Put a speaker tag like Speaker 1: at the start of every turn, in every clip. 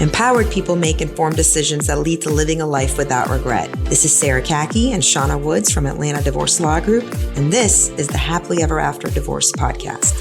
Speaker 1: Empowered people make informed decisions that lead to living a life without regret. This is Sarah Kaki and Shauna Woods from Atlanta Divorce Law Group, and this is the Happily Ever After Divorce Podcast.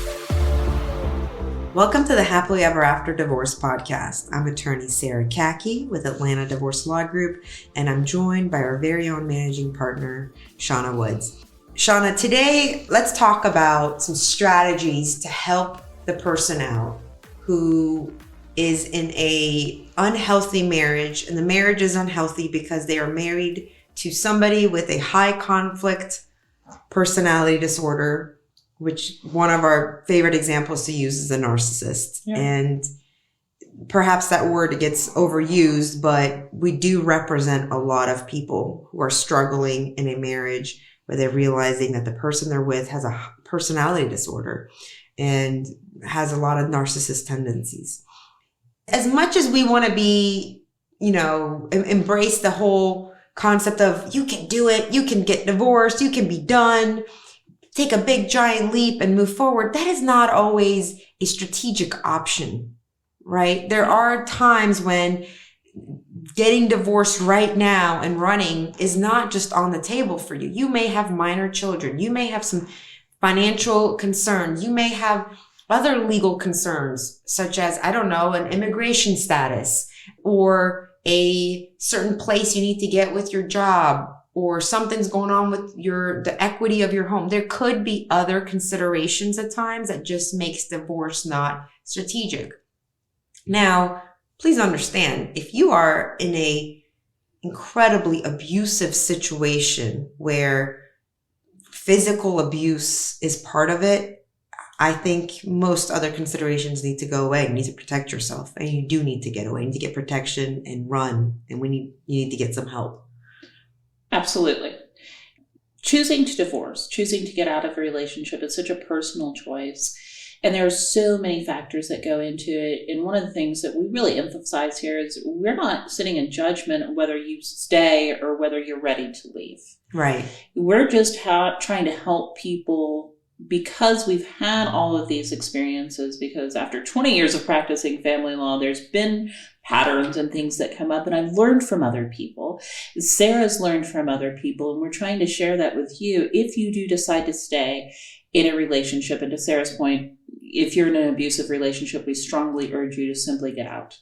Speaker 1: Welcome to the Happily Ever After Divorce Podcast. I'm attorney Sarah Kaki with Atlanta Divorce Law Group, and I'm joined by our very own managing partner, Shauna Woods. Shauna, today let's talk about some strategies to help the person out who is in a unhealthy marriage, and the marriage is unhealthy because they are married to somebody with a high conflict personality disorder, which one of our favorite examples to use is a narcissist. Yeah. And perhaps that word gets overused, but we do represent a lot of people who are struggling in a marriage where they're realizing that the person they're with has a personality disorder and has a lot of narcissist tendencies. As much as we want to be, embrace the whole concept of you can do it, you can get divorced, you can be done, take a big giant leap and move forward, that is not always a strategic option, right? There are times when getting divorced right now and running is not just on the table for you. You may have minor children. You may have some financial concerns. You may have other legal concerns, such as, an immigration status or a certain place you need to get with your job, or something's going on with the equity of your home. There could be other considerations at times that just makes divorce not strategic. Now, please understand, if you are in a incredibly abusive situation where physical abuse is part of it, I think most other considerations need to go away. You need to protect yourself, and you do need to get away. You need to get protection and run, and you need to get some help.
Speaker 2: Absolutely. Choosing to divorce, choosing to get out of a relationship is such a personal choice. And there are so many factors that go into it. And one of the things that we really emphasize here is we're not sitting in judgment on whether you stay or whether you're ready to leave.
Speaker 1: Right.
Speaker 2: We're just trying to help people because we've had all of these experiences, because after 20 years of practicing family law, there's been patterns and things that come up, and I've learned from other people. Sarah's learned from other people, and we're trying to share that with you. If you do decide to stay in a relationship, and to Sarah's point, if you're in an abusive relationship, we strongly urge you to simply get out.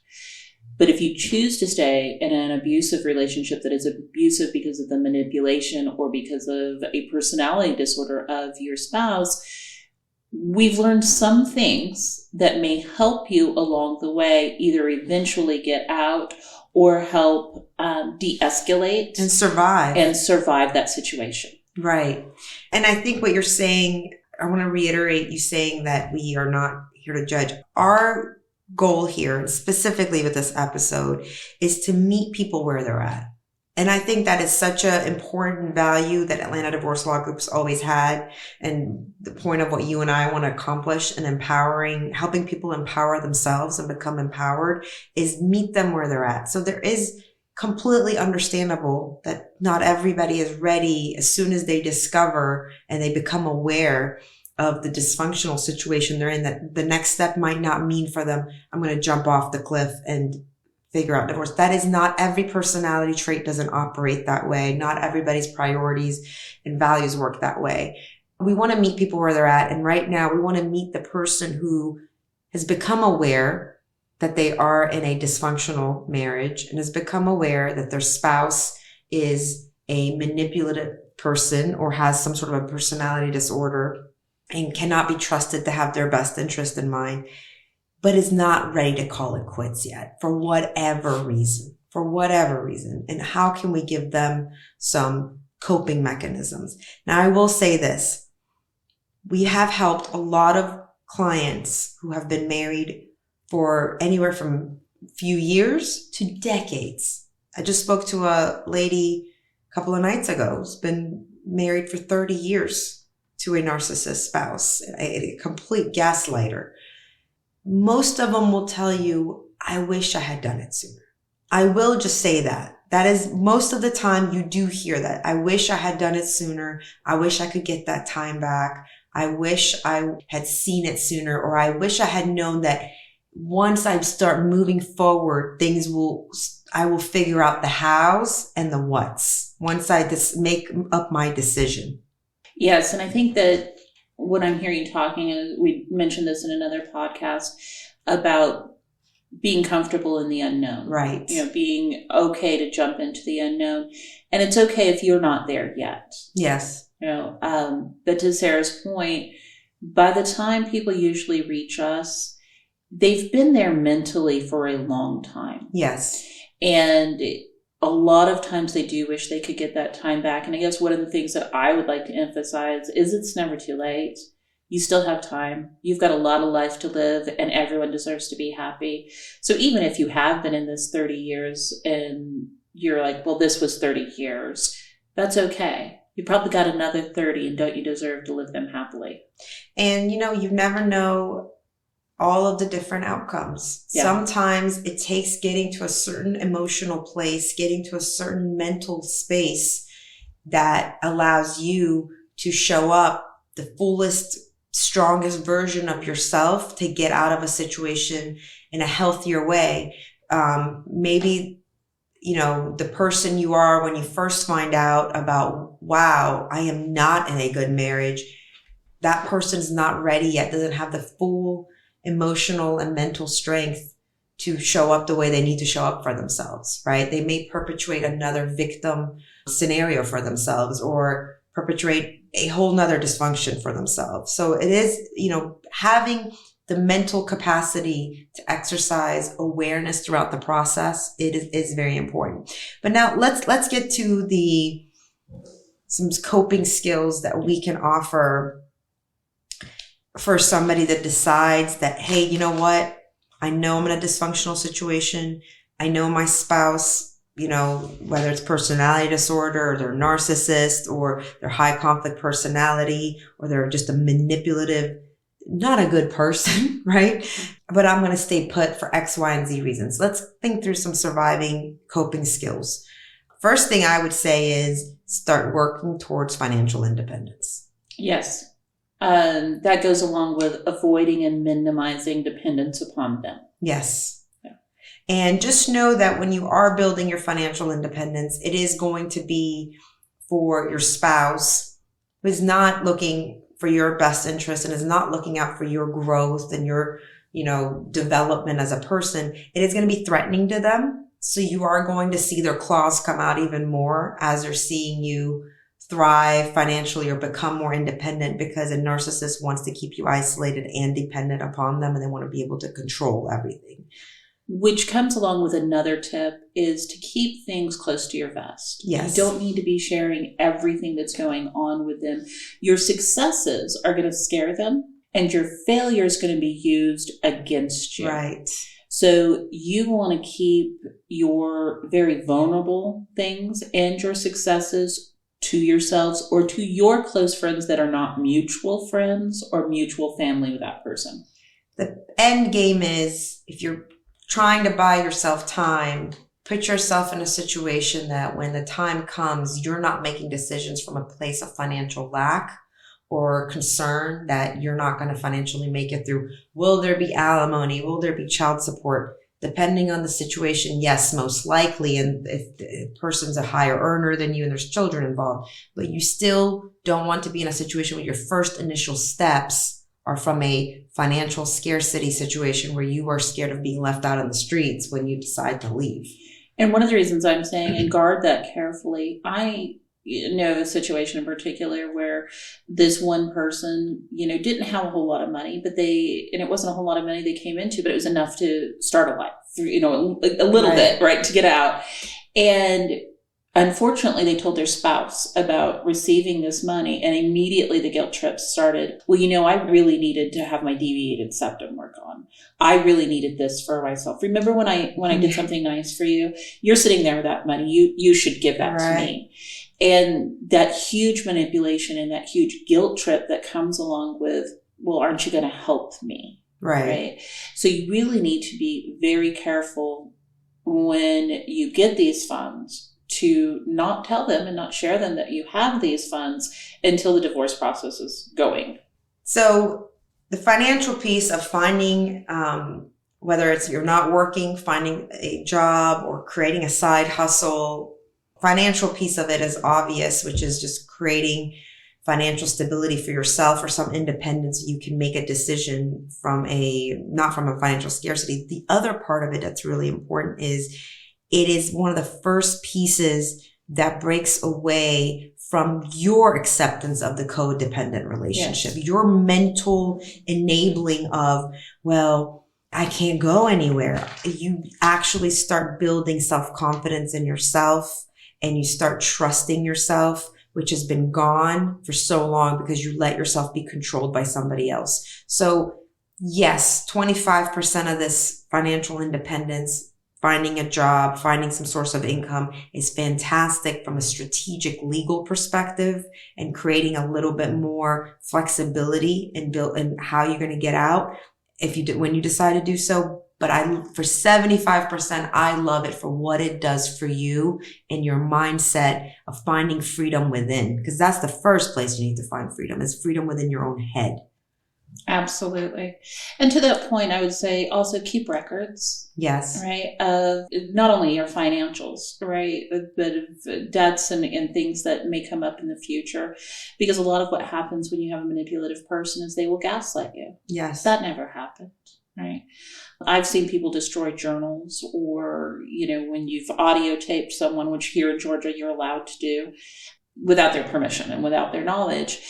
Speaker 2: But if you choose to stay in an abusive relationship that is abusive because of the manipulation or because of a personality disorder of your spouse, we've learned some things that may help you along the way, either eventually get out or help de-escalate
Speaker 1: and survive
Speaker 2: that situation.
Speaker 1: Right. And I think what you're saying, I want to reiterate you saying that we are not here to judge. Our goal here, specifically with this episode, is to meet people where they're at. And I think that is such an important value that Atlanta Divorce Law Group's always had. And the point of what you and I want to accomplish in helping people empower themselves and become empowered is meet them where they're at. So there is completely understandable that not everybody is ready as soon as they discover and they become aware of the dysfunctional situation they're in, that the next step might not mean for them, I'm going to jump off the cliff and figure out divorce. That is not every personality trait doesn't operate that way. Not everybody's priorities and values work that way. We want to meet people where they're at. And right now we want to meet the person who has become aware that they are in a dysfunctional marriage and has become aware that their spouse is a manipulative person or has some sort of a personality disorder and cannot be trusted to have their best interest in mind, but is not ready to call it quits yet for whatever reason. And how can we give them some coping mechanisms? Now, I will say this. We have helped a lot of clients who have been married for anywhere from a few years to decades. I just spoke to a lady a couple of nights ago who's been married for 30 years to a narcissist spouse, a complete gaslighter. Most of them will tell you, I wish I had done it sooner. I will just say that. That is, most of the time you do hear that. I wish I had done it sooner. I wish I could get that time back. I wish I had seen it sooner, or I wish I had known that once I start moving forward, I will figure out the hows and the whats once I just make up my decision.
Speaker 2: Yes. And I think that what I'm hearing you talking, and we mentioned this in another podcast, about being comfortable in the unknown.
Speaker 1: Right.
Speaker 2: Being okay to jump into the unknown. And it's okay if you're not there yet.
Speaker 1: Yes.
Speaker 2: But to Sarah's point, by the time people usually reach us, they've been there mentally for a long time.
Speaker 1: Yes.
Speaker 2: And a lot of times they do wish they could get that time back. And I guess one of the things that I would like to emphasize is it's never too late. You still have time. You've got a lot of life to live, and everyone deserves to be happy. So even if you have been in this 30 years and you're like, well, this was 30 years, that's okay. You probably got another 30, and don't you deserve to live them happily?
Speaker 1: And, you never know all of the different outcomes.
Speaker 2: Yeah.
Speaker 1: Sometimes it takes getting to a certain emotional place, getting to a certain mental space that allows you to show up the fullest, strongest version of yourself to get out of a situation in a healthier way. Maybe, the person you are when you first find out about, wow, I am not in a good marriage. That person's not ready yet, doesn't have the full emotional and mental strength to show up the way they need to show up for themselves, right? They may perpetuate another victim scenario for themselves or perpetuate a whole nother dysfunction for themselves. So it is, having the mental capacity to exercise awareness throughout the process, it is very important. But now let's get to some coping skills that we can offer for somebody that decides that, hey, you know what? I know I'm in a dysfunctional situation. I know my spouse, whether it's personality disorder or they're narcissist or they're high conflict personality or they're just a manipulative, not a good person, right? But I'm going to stay put for X, Y, and Z reasons. Let's think through some surviving coping skills. First thing I would say is start working towards financial independence.
Speaker 2: Yes. That goes along with avoiding and minimizing dependence upon them.
Speaker 1: Yes. Yeah. And just know that when you are building your financial independence, it is going to be for your spouse who is not looking for your best interest and is not looking out for your growth and your, development as a person. It is going to be threatening to them. So you are going to see their claws come out even more as they're seeing you thrive financially or become more independent, because a narcissist wants to keep you isolated and dependent upon them, and they want to be able to control everything.
Speaker 2: Which comes along with another tip is to keep things close to your vest.
Speaker 1: Yes.
Speaker 2: You don't need to be sharing everything that's going on with them. Your successes are going to scare them, and your failure is going to be used against you.
Speaker 1: Right.
Speaker 2: So you want to keep your very vulnerable things and your successes to yourselves or to your close friends that are not mutual friends or mutual family with that person.
Speaker 1: The end game is, if you're trying to buy yourself time, put yourself in a situation that when the time comes, you're not making decisions from a place of financial lack or concern that you're not going to financially make it through. Will there be alimony? Will there be child support? Depending on the situation, yes, most likely. And if the person's a higher earner than you and there's children involved, but you still don't want to be in a situation where your first initial steps are from a financial scarcity situation where you are scared of being left out on the streets when you decide to leave.
Speaker 2: And one of the reasons I'm saying, and guard that carefully, I know a situation in particular where this one person, didn't have a whole lot of money, and it wasn't a whole lot of money they came into, but it was enough to start a life, a little bit, right, to get out. And unfortunately, they told their spouse about receiving this money, and immediately the guilt trips started. Well, I really needed to have my deviated septum work on. I really needed this for myself. Remember when I did something nice for you? You're sitting there with that money. You should give that to me. And that huge manipulation and that huge guilt trip that comes along with, well, aren't you going to help me? Right. So you really need to be very careful when you get these funds to not tell them and not share them that you have these funds until the divorce process is going.
Speaker 1: So the financial piece of finding whether it's you're not working, finding a job, or creating a side hustle. Financial piece of it is obvious, which is just creating financial stability for yourself or some independence. You can make a decision not from a financial scarcity. The other part of it that's really important is it is one of the first pieces that breaks away from your acceptance of the codependent relationship,
Speaker 2: Yes.
Speaker 1: your mental enabling of, well, I can't go anywhere. You actually start building self-confidence in yourself, and you start trusting yourself, which has been gone for so long because you let yourself be controlled by somebody else. So yes, 25% of this financial independence, finding a job, finding some source of income is fantastic from a strategic legal perspective, and creating a little bit more flexibility in how you're going to get out when you decide to do so. But for 75%, I love it for what it does for you and your mindset of finding freedom within, because that's the first place you need to find freedom, is freedom within your own head.
Speaker 2: Absolutely. And to that point, I would say also keep records.
Speaker 1: Yes.
Speaker 2: Right. Of not only your financials, right, but of debts and things that may come up in the future. Because a lot of what happens when you have a manipulative person is they will gaslight you.
Speaker 1: Yes.
Speaker 2: That never happened. Right. I've seen people destroy journals, or, when you've audio taped someone, which here in Georgia you're allowed to do without their permission and without their knowledge,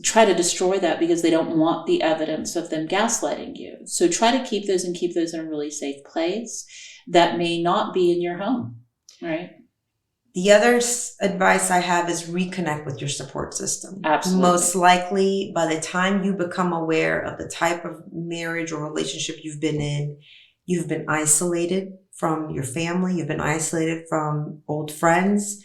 Speaker 2: try to destroy that because they don't want the evidence of them gaslighting you. So try to keep those in a really safe place that may not be in your home. Right.
Speaker 1: The other advice I have is reconnect with your support system.
Speaker 2: Absolutely.
Speaker 1: Most likely, by the time you become aware of the type of marriage or relationship you've been in, you've been isolated from your family. You've been isolated from old friends,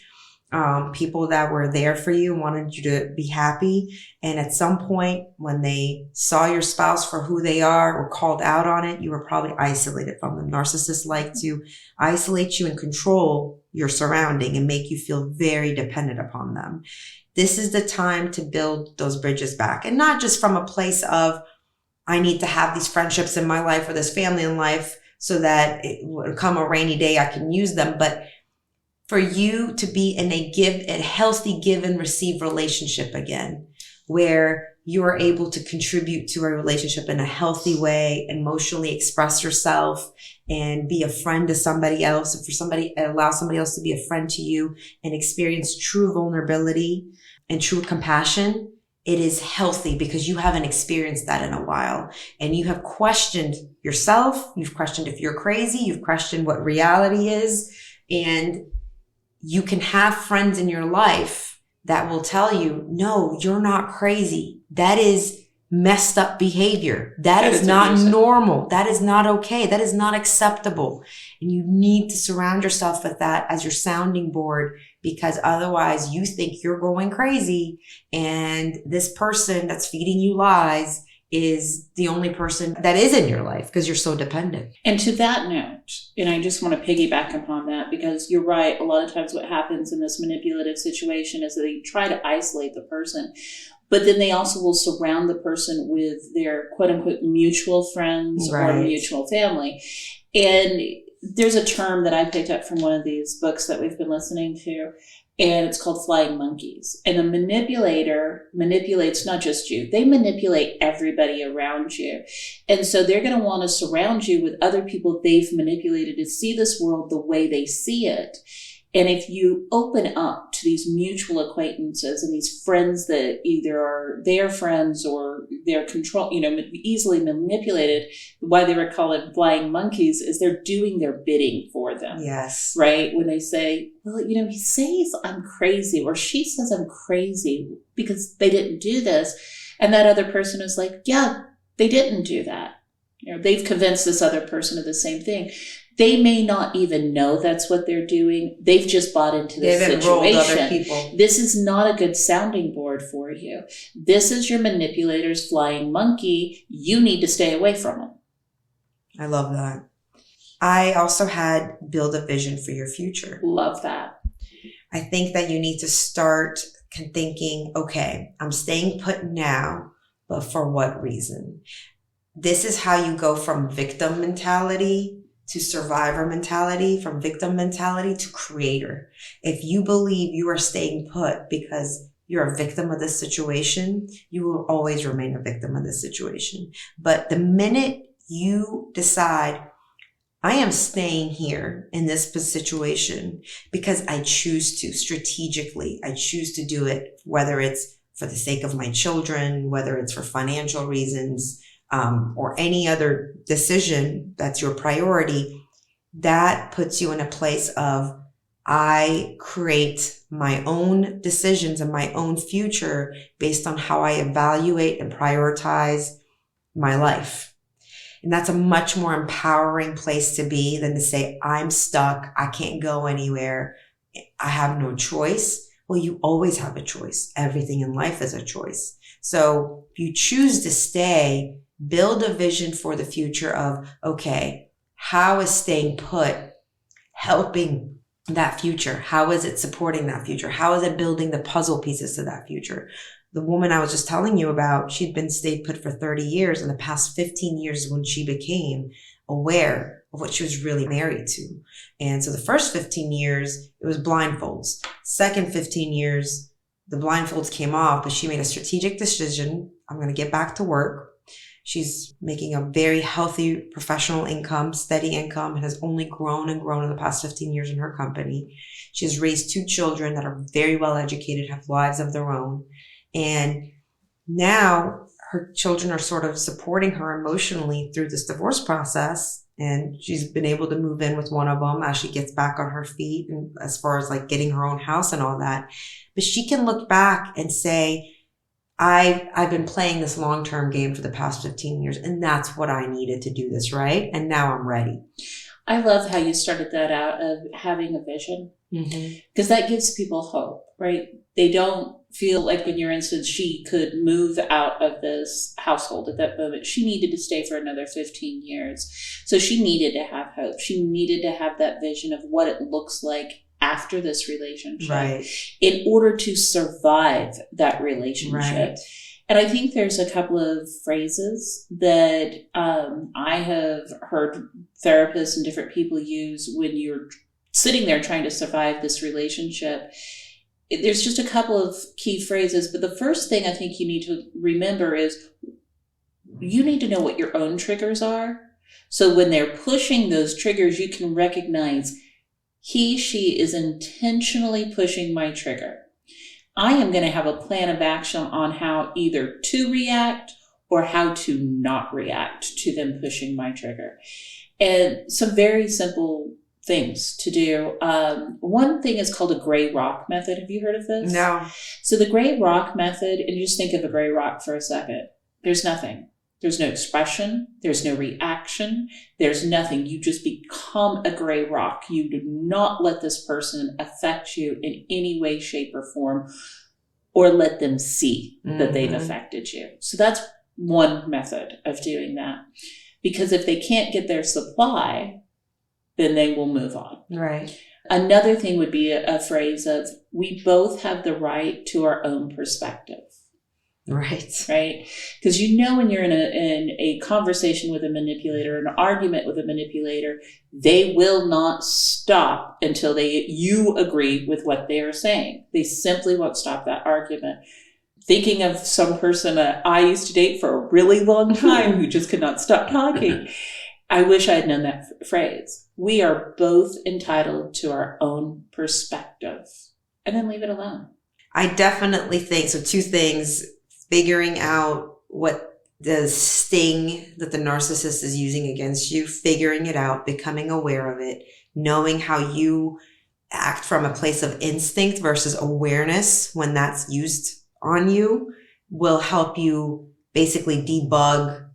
Speaker 1: people that were there for you and wanted you to be happy. And at some point, when they saw your spouse for who they are or called out on it, you were probably isolated from them. Narcissists like to isolate you and control your surrounding and make you feel very dependent upon them. This is the time to build those bridges back, and not just from a place of, I need to have these friendships in my life or this family in life so that it will come a rainy day, I can use them, but for you to be in a healthy give and receive relationship again, where you are able to contribute to a relationship in a healthy way, emotionally express yourself, and be a friend to somebody else. And allow somebody else to be a friend to you and experience true vulnerability and true compassion. It is healthy because you haven't experienced that in a while, and you have questioned yourself. You've questioned if you're crazy. You've questioned what reality is, and you can have friends in your life that will tell you, no, you're not crazy. That is messed up behavior. That is not abusive. Normal. That is not okay. That is not acceptable. And you need to surround yourself with that as your sounding board, because otherwise you think you're going crazy, and this person that's feeding you lies is the only person that is in your life because you're so dependent.
Speaker 2: And to that note, and I just want to piggyback upon that, because you're right, a lot of times what happens in this manipulative situation is that they try to isolate the person, but then they also will surround the person with their quote unquote mutual friends or mutual family. And there's a term that I picked up from one of these books that we've been listening to, and it's called flying monkeys. And a manipulator manipulates not just you, they manipulate everybody around you. And so they're going to want to surround you with other people they've manipulated to see this world the way they see it. And if you open up to these mutual acquaintances and these friends that either are their friends or they're easily manipulated, why they were called flying monkeys is they're doing their bidding for them.
Speaker 1: Yes.
Speaker 2: Right? When they say, well, he says I'm crazy, or she says I'm crazy because they didn't do this. And that other person is like, yeah, they didn't do that. They've convinced this other person of the same thing. They may not even know that's what they're doing. They've just bought into this situation.
Speaker 1: Other people.
Speaker 2: This is not a good sounding board for you. This is your manipulator's flying monkey. You need to stay away from them.
Speaker 1: I love that. I also had build a vision for your future.
Speaker 2: Love that.
Speaker 1: I think that you need to start thinking, okay, I'm staying put now, but for what reason? this is how you go from victim mentality to survivor mentality, from victim mentality to creator. If you believe you are staying put because you're a victim of this situation, you will always remain a victim of this situation. But the minute you decide, I am staying here in this situation because I choose to strategically, I choose to do it, whether it's for the sake of my children, whether it's for financial reasons, or any other decision that's your priority, that puts you in a place of, I create my own decisions and my own future based on how I evaluate and prioritize my life. And that's a much more empowering place to be than to say, I'm stuck, I can't go anywhere, I have no choice. Well, you always have a choice. Everything in life is a choice. So if you choose to stay, build a vision for the future of, okay, how is staying put helping that future? How is it supporting that future? How is it building the puzzle pieces to that future? The woman I was just telling you about, she'd been stayed put for 30 years. In the past 15 years when she became aware of what she was really married to. And so the first 15 years, it was blindfolds. Second 15 years, the blindfolds came off, but she made a strategic decision. I'm going to get back to work. She's making a very healthy professional income, steady income, and has only grown and grown in the past 15 years in her company. She has raised 2 children that are very well educated, have lives of their own. And now her children are sort of supporting her emotionally through this divorce process. And she's been able to move in with one of them as she gets back on her feet, and as far as like getting her own house and all that. But she can look back and say, I've been playing this long-term game for the past 15 years, and that's what I needed to do this, right? And now I'm ready.
Speaker 2: I love how you started that out of having a vision, because that gives people hope, right? They don't feel like, in your instance, she could move out of this household at that moment. She needed to stay for another 15 years. So she needed to have hope. She needed to have that vision of what it looks like after this relationship,
Speaker 1: right,
Speaker 2: in order to survive that relationship.
Speaker 1: Right.
Speaker 2: And I think there's a couple of phrases that I have heard therapists and different people use when you're sitting there trying to survive this relationship. There's just a couple of key phrases, but the first thing I think you need to remember is you need to know what your own triggers are. So when they're pushing those triggers, you can recognize, she is intentionally pushing my trigger. I am going to have a plan of action on how either to react or how to not react to them pushing my trigger. And some very simple things to do. One thing is called a gray rock method. Have you heard of this?
Speaker 1: No.
Speaker 2: So the gray rock method, and you just think of a gray rock for a second. There's nothing. There's no expression. There's no reaction. There's nothing. You just become a gray rock. You do not let this person affect you in any way, shape, or form, or let them see that they've affected you. So that's one method of doing that. Because if they can't get their supply, then they will move on.
Speaker 1: Right.
Speaker 2: Another thing would be a phrase of, we both have the right to our own perspective.
Speaker 1: Right.
Speaker 2: Right. Because when you're in a conversation with a manipulator, an argument with a manipulator, they will not stop until you agree with what they are saying. They simply won't stop that argument. Thinking of some person I used to date for a really long time who just could not stop talking. I wish I had known that phrase. We are both entitled to our own perspective, and then leave it alone.
Speaker 1: I definitely think so. 2 things. Figuring out what the sting that the narcissist is using against you, figuring it out, becoming aware of it, knowing how you act from a place of instinct versus awareness when that's used on you will help you basically debug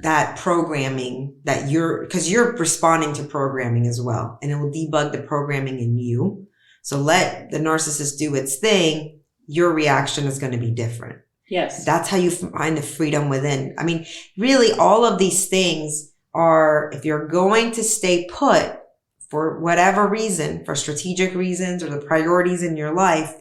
Speaker 1: that programming that because you're responding to programming as well, and it will debug the programming in you. So let the narcissist do its thing. Your reaction is going to be different.
Speaker 2: Yes.
Speaker 1: That's how you find the freedom within. I mean, really, all of these things are, if you're going to stay put for whatever reason, for strategic reasons or the priorities in your life,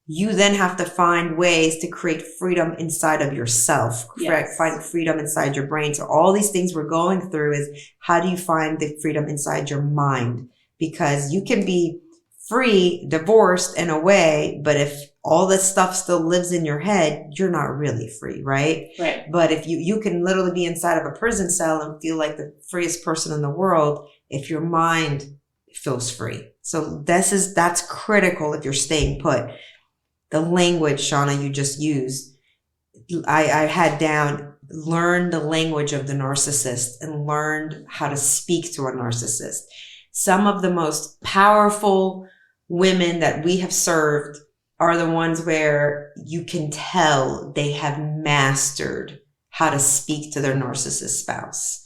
Speaker 1: you then have to find ways to create freedom inside of yourself,
Speaker 2: Yes.
Speaker 1: find freedom inside your brain. So all these things we're going through is how do you find the freedom inside your mind? Because you can be free, divorced in a way, but if all this stuff still lives in your head, you're not really free, right?
Speaker 2: Right.
Speaker 1: But if you can literally be inside of a prison cell and feel like the freest person in the world if your mind feels free. So that's critical if you're staying put. The language, Shauna, you just used, I had down, learn the language of the narcissist and learned how to speak to a narcissist. Some of the most powerful women that we have served are the ones where you can tell they have mastered how to speak to their narcissist spouse.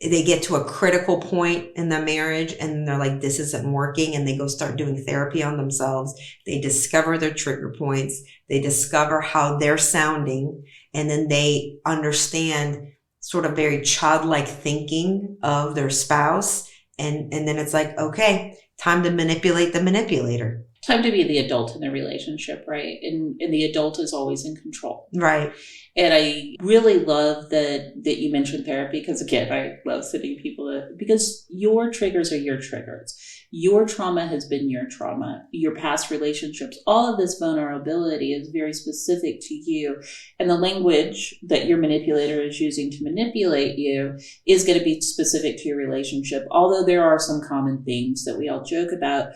Speaker 1: They get to a critical point in the marriage and they're like, this isn't working. And they go start doing therapy on themselves. They discover their trigger points. They discover how they're sounding. And then they understand sort of very childlike thinking of their spouse. And then it's like, okay, time to manipulate the manipulator.
Speaker 2: Time to be the adult in the relationship, right? And the adult is always in control.
Speaker 1: Right.
Speaker 2: And I really love that you mentioned therapy because, again, I love sitting people because your triggers are your triggers. Your trauma has been your trauma. Your past relationships, all of this vulnerability is very specific to you. And the language that your manipulator is using to manipulate you is going to be specific to your relationship. Although there are some common things that we all joke about,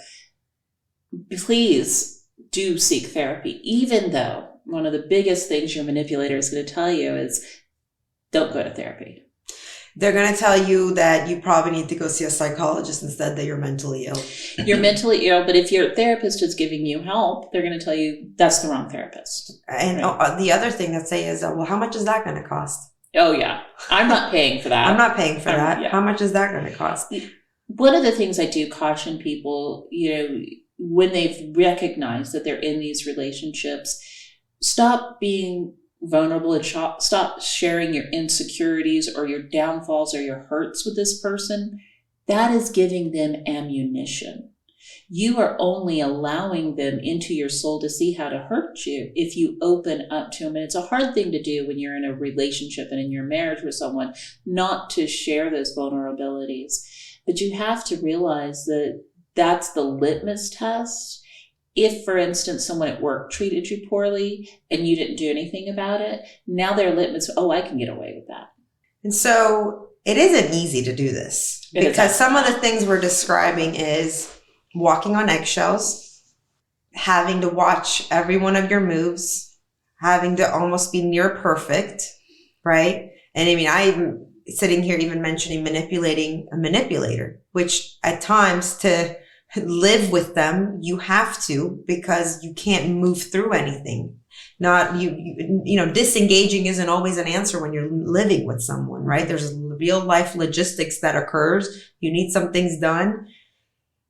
Speaker 2: please do seek therapy, even though one of the biggest things your manipulator is going to tell you is don't go to therapy.
Speaker 1: They're going to tell you that you probably need to go see a psychologist instead, that you're mentally ill.
Speaker 2: You're mentally ill, but if your therapist is giving you help, they're going to tell you that's the wrong therapist.
Speaker 1: And
Speaker 2: right?
Speaker 1: The other thing that say is, well, how much is that going to cost?
Speaker 2: Oh, yeah. I'm not paying for that.
Speaker 1: I'm not paying for that.
Speaker 2: Yeah.
Speaker 1: How much is that going to cost?
Speaker 2: One of the things I do caution people, when they've recognized that they're in these relationships, stop being vulnerable and stop sharing your insecurities or your downfalls or your hurts with this person. That is giving them ammunition. You are only allowing them into your soul to see how to hurt you if you open up to them. And it's a hard thing to do when you're in a relationship and in your marriage with someone, not to share those vulnerabilities. But you have to realize that that's the litmus test. If, for instance, someone at work treated you poorly and you didn't do anything about it, now their litmus, I can get away with that.
Speaker 1: And so it isn't easy to do this because some of the things we're describing is walking on eggshells, having to watch every one of your moves, having to almost be near perfect, right? And I mean, I'm sitting here even mentioning manipulating a manipulator, which at times to live with them, you have to, because you can't move through anything. Disengaging isn't always an answer when you're living with someone, right? There's real life logistics that occurs. You need some things done.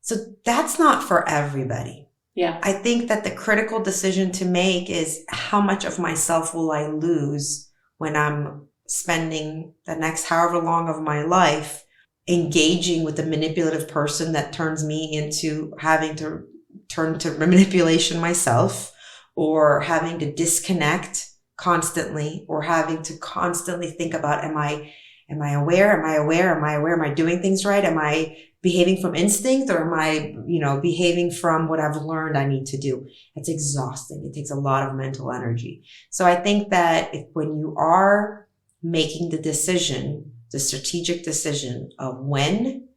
Speaker 1: So that's not for everybody.
Speaker 2: Yeah.
Speaker 1: I think that the critical decision to make is how much of myself will I lose when I'm spending the next however long of my life engaging with a manipulative person that turns me into having to turn to manipulation myself, or having to disconnect constantly, or having to constantly think about, am I aware? Am I aware? Am I aware? Am I doing things right? Am I behaving from instinct, or am I, behaving from what I've learned I need to do? It's exhausting. It takes a lot of mental energy. So I think that when you are making the strategic decision of when,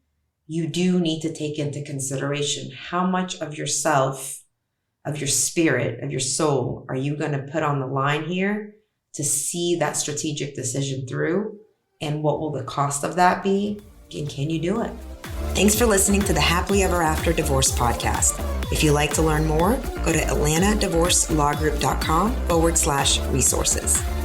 Speaker 1: you do need to take into consideration how much of yourself, of your spirit, of your soul, are you going to put on the line here to see that strategic decision through? And what will the cost of that be? And can you do it? Thanks for listening to the Happily Ever After Divorce podcast. If you'd like to learn more, go to atlantadivorcelawgroup.com/resources.